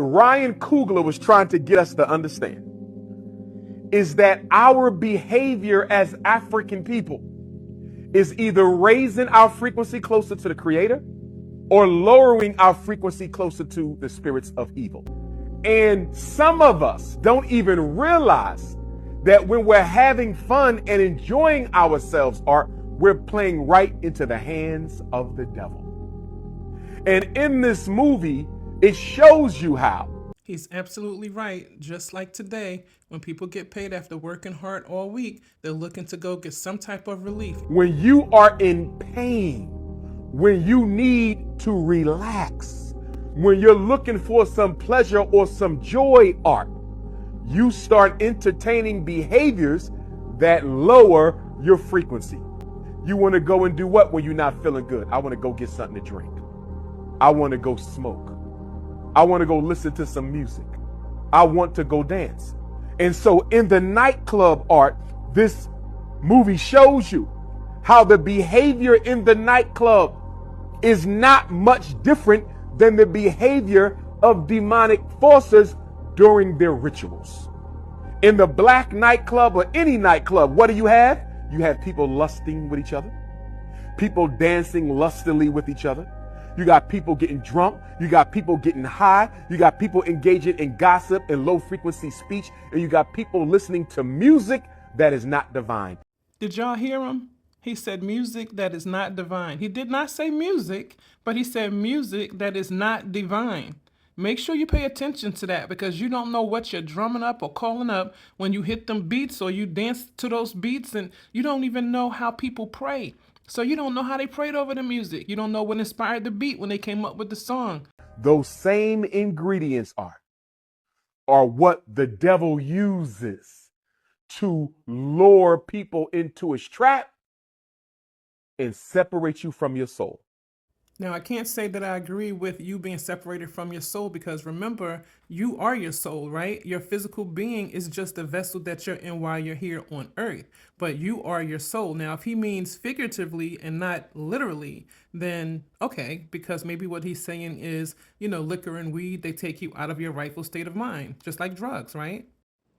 Ryan Cooglar was trying to get us to understand is that our behavior as African people is either raising our frequency closer to the Creator or lowering our frequency closer to the spirits of evil. And some of us don't even realize that when we're having fun and enjoying ourselves, we're playing right into the hands of the devil. And in this movie, it shows you how. He's absolutely right. Just like today, when people get paid after working hard all week, they're looking to go get some type of relief. When you are in pain, when you need to relax, when you're looking for some pleasure or some joy art, you start entertaining behaviors that lower your frequency. You want to go and do what when you're not feeling good? I want to go get something to drink. I want to go smoke. I want to go listen to some music. I want to go dance. And so in the nightclub art, this movie shows you how the behavior in the nightclub is not much different than the behavior of demonic forces during their rituals. In the black nightclub or any nightclub, what do you have? You have people lusting with each other, people dancing lustily with each other. You got people getting drunk. You got people getting high. You got people engaging in gossip and low frequency speech. And you got people listening to music that is not divine. Did y'all hear him? He said music that is not divine. He did not say music, but he said music that is not divine. Make sure you pay attention to that, because you don't know what you're drumming up or calling up when you hit them beats or you dance to those beats, and you don't even know how people pray. So you don't know how they prayed over the music. You don't know what inspired the beat when they came up with the song. Those same ingredients are what the devil uses to lure people into his trap and separate you from your soul. Now, I can't say that I agree with you being separated from your soul, because remember, you are your soul, right? Your physical being is just the vessel that you're in while you're here on earth, but you are your soul. Now, if he means figuratively and not literally, then okay, because maybe what he's saying is, liquor and weed, they take you out of your rightful state of mind, just like drugs, right?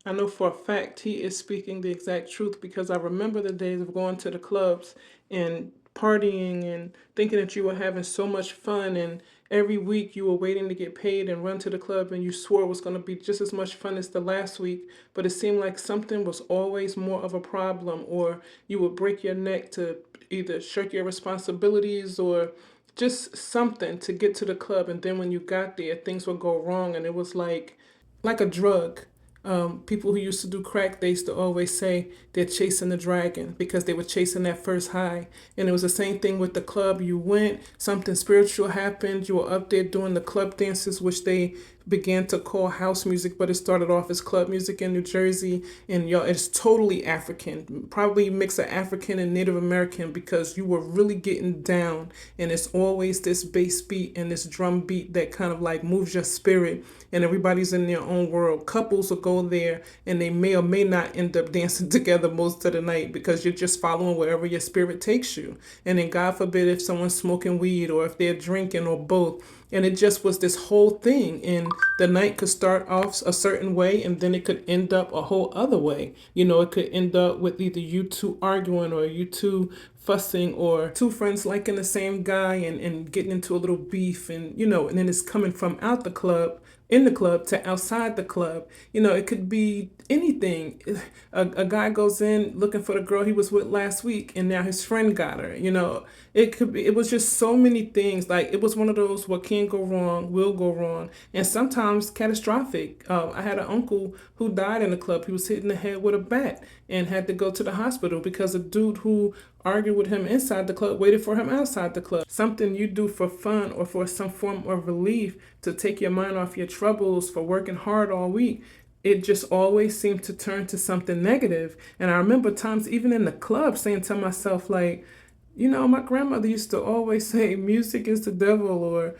I know for a fact he is speaking the exact truth, because I remember the days of going to the clubs and partying and thinking that you were having so much fun, and every week you were waiting to get paid and run to the club, and you swore it was going to be just as much fun as the last week, but it seemed like something was always more of a problem, or you would break your neck to either shirk your responsibilities or just something to get to the club, and then when you got there things would go wrong, and it was like a drug. People who used to do crack, they used to always say they're chasing the dragon, because they were chasing that first high. And it was the same thing with the club. You went, something spiritual happened, you were up there doing the club dances, which they began to call house music, but it started off as club music in New Jersey. And y'all, it's totally African, probably mix of African and Native American, because you were really getting down. And it's always this bass beat and this drum beat that kind of like moves your spirit, and everybody's in their own world. Couples will go there and they may or may not end up dancing together most of the night, because you're just following wherever your spirit takes you. And then God forbid if someone's smoking weed or if they're drinking or both. And it just was this whole thing. And the night could start off a certain way and then it could end up a whole other way. It could end up with either you two arguing or you two fussing, or two friends liking the same guy and getting into a little beef, and and then it's coming from out the club, in the club, to outside the club. It could be anything. A guy goes in looking for the girl he was with last week, and now his friend got her. It was just so many things. Like, it was one of those, what can go wrong will go wrong, and sometimes catastrophic. I had an uncle who died in the club. He was hit in the head with a bat and had to go to the hospital because a dude who argued with him inside the club waited for him outside the club. Something you do for fun or for some form of relief, to take your mind off your troubles for working hard all week, it just always seemed to turn to something negative. And I remember times even in the club saying to myself, like, my grandmother used to always say music is the devil, or,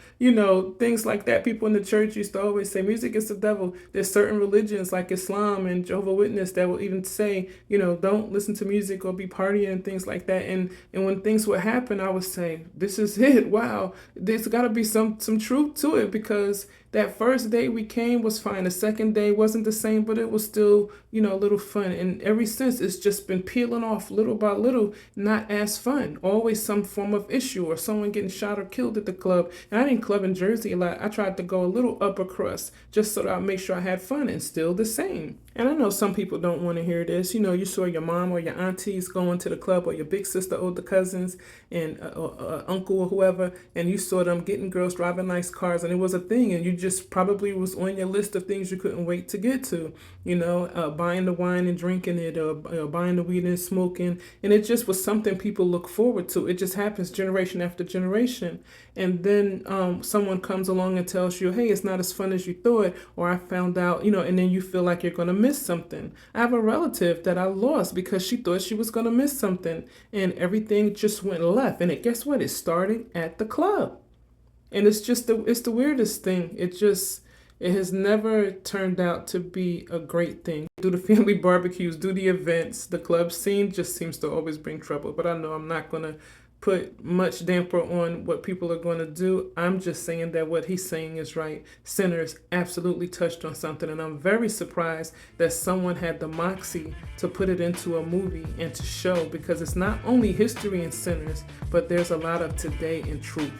things like that. People in the church used to always say music is the devil. There's certain religions like Islam and Jehovah's Witness that will even say, don't listen to music or be partying and things like that. And when things would happen, I would say, this is it. Wow, there's got to be some truth to it, because that first day we came was fine. The second day wasn't the same, but it was still, a little fun. And ever since, it's just been peeling off little by little, not as fun. Always some form of issue or someone getting shot or killed at the club. And I didn't club in Jersey a lot. I tried to go a little upper crust just so that I'd make sure I had fun, and still the same. And I know some people don't want to hear this. You saw your mom or your aunties going to the club, or your big sister, older cousins, and uncle or whoever, and you saw them getting girls driving nice cars, and it was a thing, and you just probably was on your list of things you couldn't wait to get to. Buying the wine and drinking it, or buying the weed and smoking, and it just was something people look forward to. It just happens generation after generation, and then someone comes along and tells you, hey, it's not as fun as you thought, or I found out, and then you feel like you're going to miss something. I have a relative that I lost because she thought she was going to miss something, and everything just went left. And guess what? It started at the club. And it's the weirdest thing. It has never turned out to be a great thing. Do the family barbecues, do the events, the club scene just seems to always bring trouble. But I know I'm not going to put much damper on what people are going to do. I'm just saying that what he's saying is right. Sinners absolutely touched on something, and I'm very surprised that someone had the moxie to put it into a movie and to show, because it's not only history in Sinners, but there's a lot of today in truth.